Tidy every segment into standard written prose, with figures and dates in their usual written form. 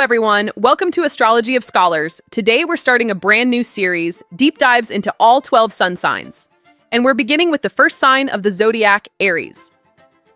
everyone. Welcome to Astrology of Scholars. Today we're starting a brand new series, deep dives into all 12 sun signs. And we're beginning with the first sign of the zodiac, Aries.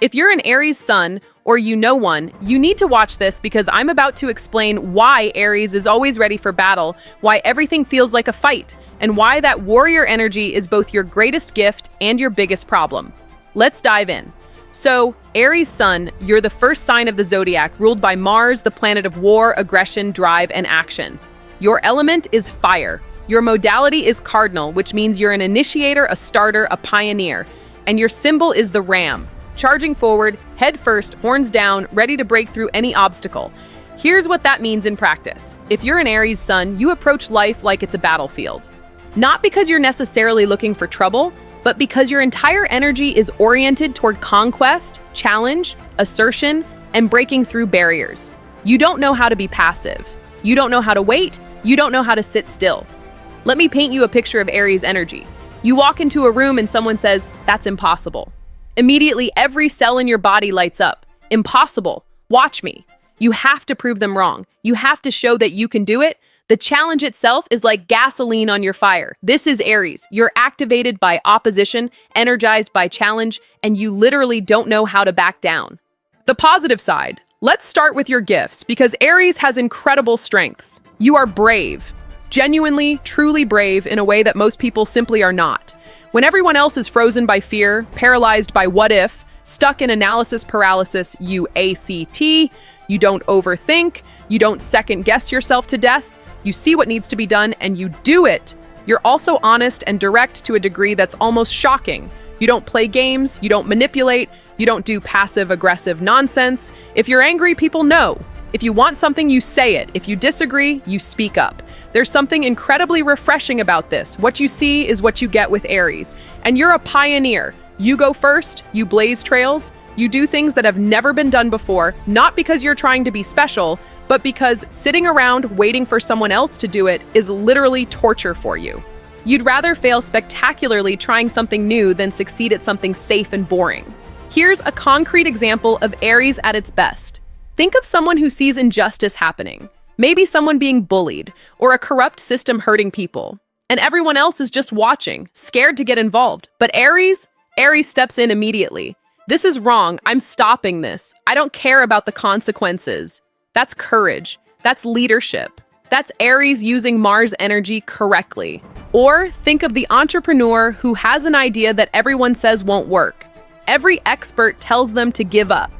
If you're an Aries sun, or you know one, you need to watch this because I'm about to explain why Aries is always ready for battle, why everything feels like a fight, and why that warrior energy is both your greatest gift and your biggest problem. Let's dive in. So, Aries Sun, you're the first sign of the zodiac, ruled by Mars, the planet of war, aggression, drive, and action. Your element is fire. Your modality is cardinal, which means you're an initiator, a starter, a pioneer. And your symbol is the ram, charging forward, head first, horns down, ready to break through any obstacle. Here's what that means in practice. If you're an Aries Sun, you approach life like it's a battlefield. Not because you're necessarily looking for trouble, but because your entire energy is oriented toward conquest, challenge, assertion, and breaking through barriers. You don't know how to be passive. You don't know how to wait. You don't know how to sit still. Let me paint you a picture of Aries energy. You walk into a room and someone says, "That's impossible." Immediately, every cell in your body lights up. Impossible. Watch me. You have to prove them wrong. You have to show that you can do it. The challenge itself is like gasoline on your fire. This is Aries. You're activated by opposition, energized by challenge, and you literally don't know how to back down. The positive side. Let's start with your gifts, because Aries has incredible strengths. You are brave. Genuinely, truly brave in a way that most people simply are not. When everyone else is frozen by fear, paralyzed by what if, stuck in analysis paralysis, you ACT, you don't overthink, you don't second guess yourself to death, you see what needs to be done and you do it. You're also honest and direct to a degree that's almost shocking. You don't play games, you don't manipulate, you don't do passive-aggressive nonsense. If you're angry, people know. If you want something, you say it. If you disagree, you speak up. There's something incredibly refreshing about this. What you see is what you get with Aries. And you're a pioneer. You go first, you blaze trails, you do things that have never been done before, not because you're trying to be special, but because sitting around waiting for someone else to do it is literally torture for you. You'd rather fail spectacularly trying something new than succeed at something safe and boring. Here's a concrete example of Aries at its best. Think of someone who sees injustice happening, maybe someone being bullied, or a corrupt system hurting people, and everyone else is just watching, scared to get involved. But Aries steps in immediately. This is wrong. I'm stopping this. I don't care about the consequences. That's courage. That's leadership. That's Aries using Mars energy correctly. Or think of the entrepreneur who has an idea that everyone says won't work. Every expert tells them to give up.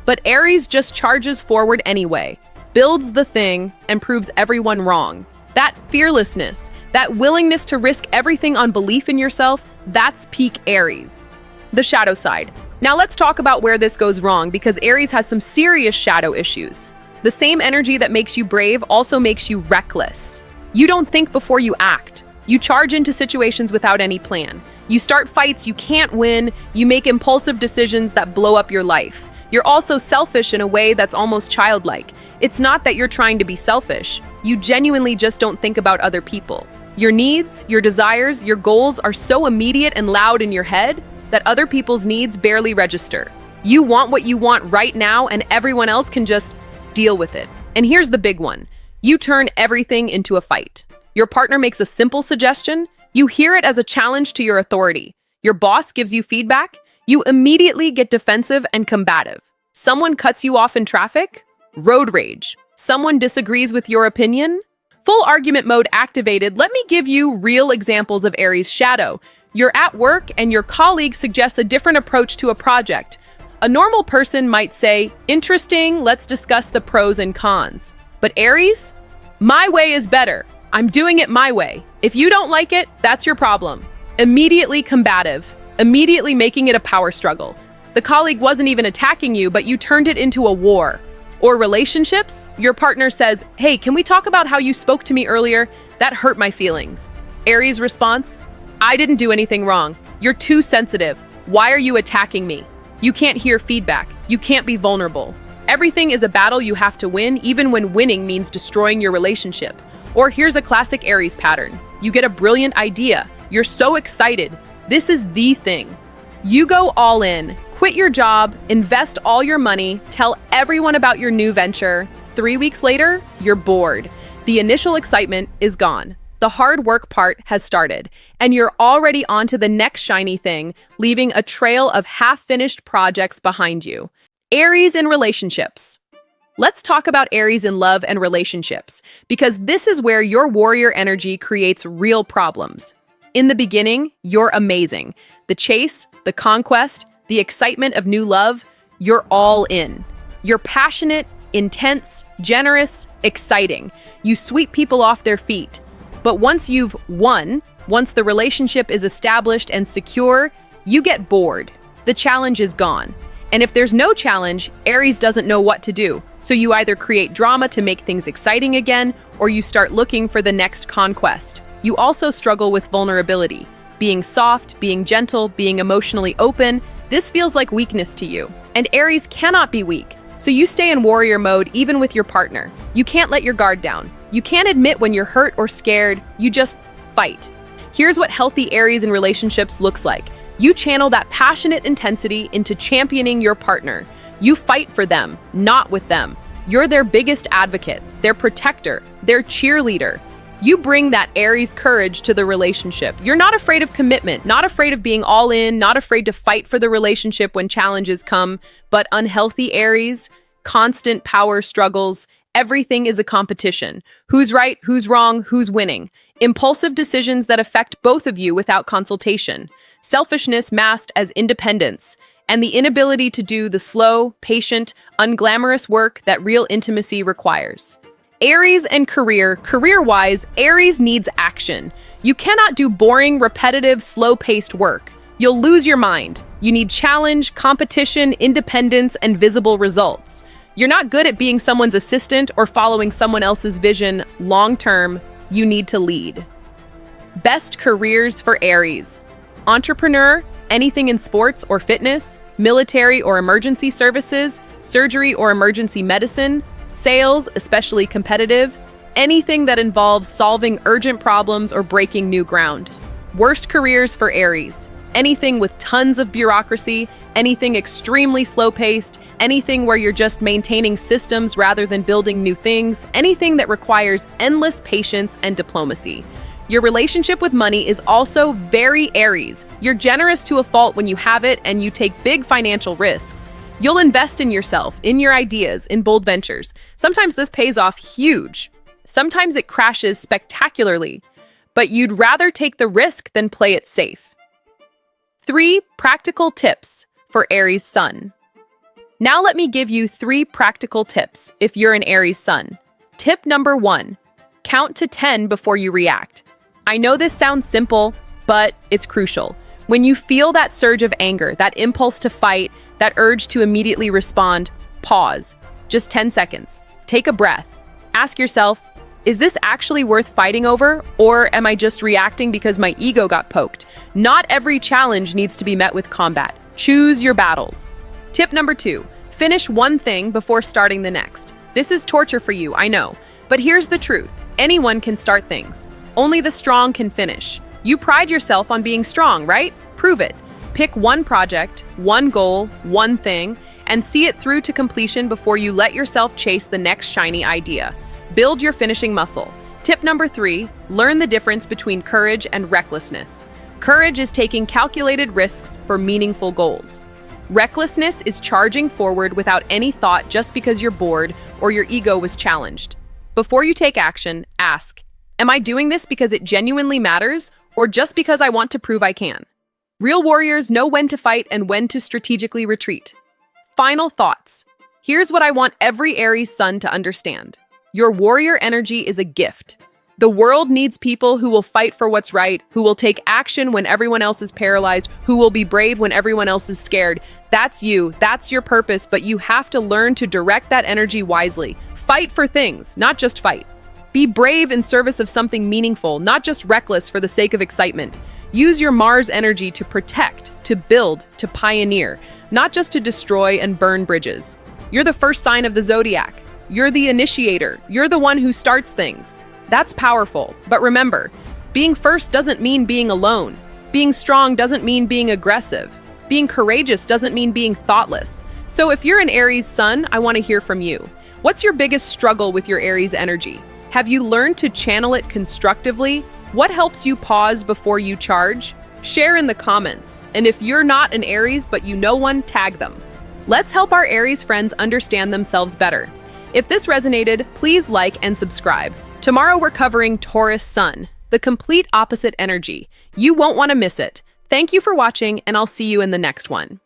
But Aries just charges forward anyway, builds the thing, and proves everyone wrong. That fearlessness, that willingness to risk everything on belief in yourself, that's peak Aries. The shadow side. Now let's talk about where this goes wrong, because Aries has some serious shadow issues. The same energy that makes you brave also makes you reckless. You don't think before you act. You charge into situations without any plan. You start fights you can't win. You make impulsive decisions that blow up your life. You're also selfish in a way that's almost childlike. It's not that you're trying to be selfish. You genuinely just don't think about other people. Your needs, your desires, your goals are so immediate and loud in your head that other people's needs barely register. You want what you want right now, and everyone else can just deal with it. And here's the big one. You turn everything into a fight. Your partner makes a simple suggestion. You hear it as a challenge to your authority. Your boss gives you feedback. You immediately get defensive and combative. Someone cuts you off in traffic. Road rage. Someone disagrees with your opinion. Full argument mode activated. Let me give you real examples of Aries shadow. You're at work and your colleague suggests a different approach to a project. A normal person might say, "Interesting, let's discuss the pros and cons." But Aries? My way is better. I'm doing it my way. If you don't like it, that's your problem. Immediately combative. Immediately making it a power struggle. The colleague wasn't even attacking you, but you turned it into a war. Or relationships? Your partner says, "Hey, can we talk about how you spoke to me earlier? That hurt my feelings." Aries response? "I didn't do anything wrong. You're too sensitive. Why are you attacking me? You can't hear feedback. You can't be vulnerable." Everything is a battle you have to win, even when winning means destroying your relationship. Or here's a classic Aries pattern. You get a brilliant idea. You're so excited. This is the thing. You go all in. Quit your job, invest all your money, tell everyone about your new venture, 3 weeks later, you're bored. The initial excitement is gone. The hard work part has started, and you're already on to the next shiny thing, leaving a trail of half-finished projects behind you. Aries in relationships. Let's talk about Aries in love and relationships, because this is where your warrior energy creates real problems. In the beginning, you're amazing. The chase, the conquest, the excitement of new love, you're all in. You're passionate, intense, generous, exciting. You sweep people off their feet. But once you've won, once the relationship is established and secure, you get bored. The challenge is gone. And if there's no challenge, Aries doesn't know what to do. So you either create drama to make things exciting again, or you start looking for the next conquest. You also struggle with vulnerability. Being soft, being gentle, being emotionally open, this feels like weakness to you. And Aries cannot be weak. So you stay in warrior mode even with your partner. You can't let your guard down. You can't admit when you're hurt or scared. You just fight. Here's what healthy Aries in relationships looks like. You channel that passionate intensity into championing your partner. You fight for them, not with them. You're their biggest advocate, their protector, their cheerleader. You bring that Aries courage to the relationship. You're not afraid of commitment, not afraid of being all in, not afraid to fight for the relationship when challenges come. But unhealthy Aries, constant power struggles, everything is a competition. Who's right, who's wrong, who's winning? Impulsive decisions that affect both of you without consultation. Selfishness masked as independence. And the inability to do the slow, patient, unglamorous work that real intimacy requires. Aries and career. Career-wise, Aries needs action. You cannot do boring, repetitive, slow-paced work. You'll lose your mind. You need challenge, competition, independence, and visible results. You're not good at being someone's assistant or following someone else's vision long-term. You need to lead. Best careers for Aries. Entrepreneur, anything in sports or fitness, military or emergency services, surgery or emergency medicine, sales, especially competitive, anything that involves solving urgent problems or breaking new ground. Worst careers for Aries. Anything with tons of bureaucracy, anything extremely slow-paced, anything where you're just maintaining systems rather than building new things, anything that requires endless patience and diplomacy. Your relationship with money is also very Aries. You're generous to a fault when you have it, and you take big financial risks. You'll invest in yourself, in your ideas, in bold ventures. Sometimes this pays off huge. Sometimes it crashes spectacularly. But you'd rather take the risk than play it safe. 3 practical tips for Aries Sun. Now let me give you 3 practical tips if you're an Aries Sun. Tip number 1, count to 10 before you react. I know this sounds simple, but it's crucial. When you feel that surge of anger, that impulse to fight, that urge to immediately respond, pause. Just 10 seconds. Take a breath. Ask yourself, is this actually worth fighting over, or am I just reacting because my ego got poked? Not every challenge needs to be met with combat. Choose your battles. Tip number 2, finish one thing before starting the next. This is torture for you, I know. But here's the truth. Anyone can start things. Only the strong can finish. You pride yourself on being strong, right? Prove it. Pick one project, one goal, one thing, and see it through to completion before you let yourself chase the next shiny idea. Build your finishing muscle. Tip number 3, learn the difference between courage and recklessness. Courage is taking calculated risks for meaningful goals. Recklessness is charging forward without any thought just because you're bored or your ego was challenged. Before you take action, ask, am I doing this because it genuinely matters, or just because I want to prove I can? Real warriors know when to fight and when to strategically retreat. Final thoughts. Here's what I want every Aries Sun to understand. Your warrior energy is a gift. The world needs people who will fight for what's right, who will take action when everyone else is paralyzed, who will be brave when everyone else is scared. That's you, that's your purpose, but you have to learn to direct that energy wisely. Fight for things, not just fight. Be brave in service of something meaningful, not just reckless for the sake of excitement. Use your Mars energy to protect, to build, to pioneer, not just to destroy and burn bridges. You're the first sign of the Zodiac. You're the initiator. You're the one who starts things. That's powerful. But remember, being first doesn't mean being alone. Being strong doesn't mean being aggressive. Being courageous doesn't mean being thoughtless. So if you're an Aries Sun, I want to hear from you. What's your biggest struggle with your Aries energy? Have you learned to channel it constructively? What helps you pause before you charge? Share in the comments. And if you're not an Aries but you know one, tag them. Let's help our Aries friends understand themselves better. If this resonated, please like and subscribe. Tomorrow we're covering Taurus Sun, the complete opposite energy. You won't want to miss it. Thank you for watching, and I'll see you in the next one.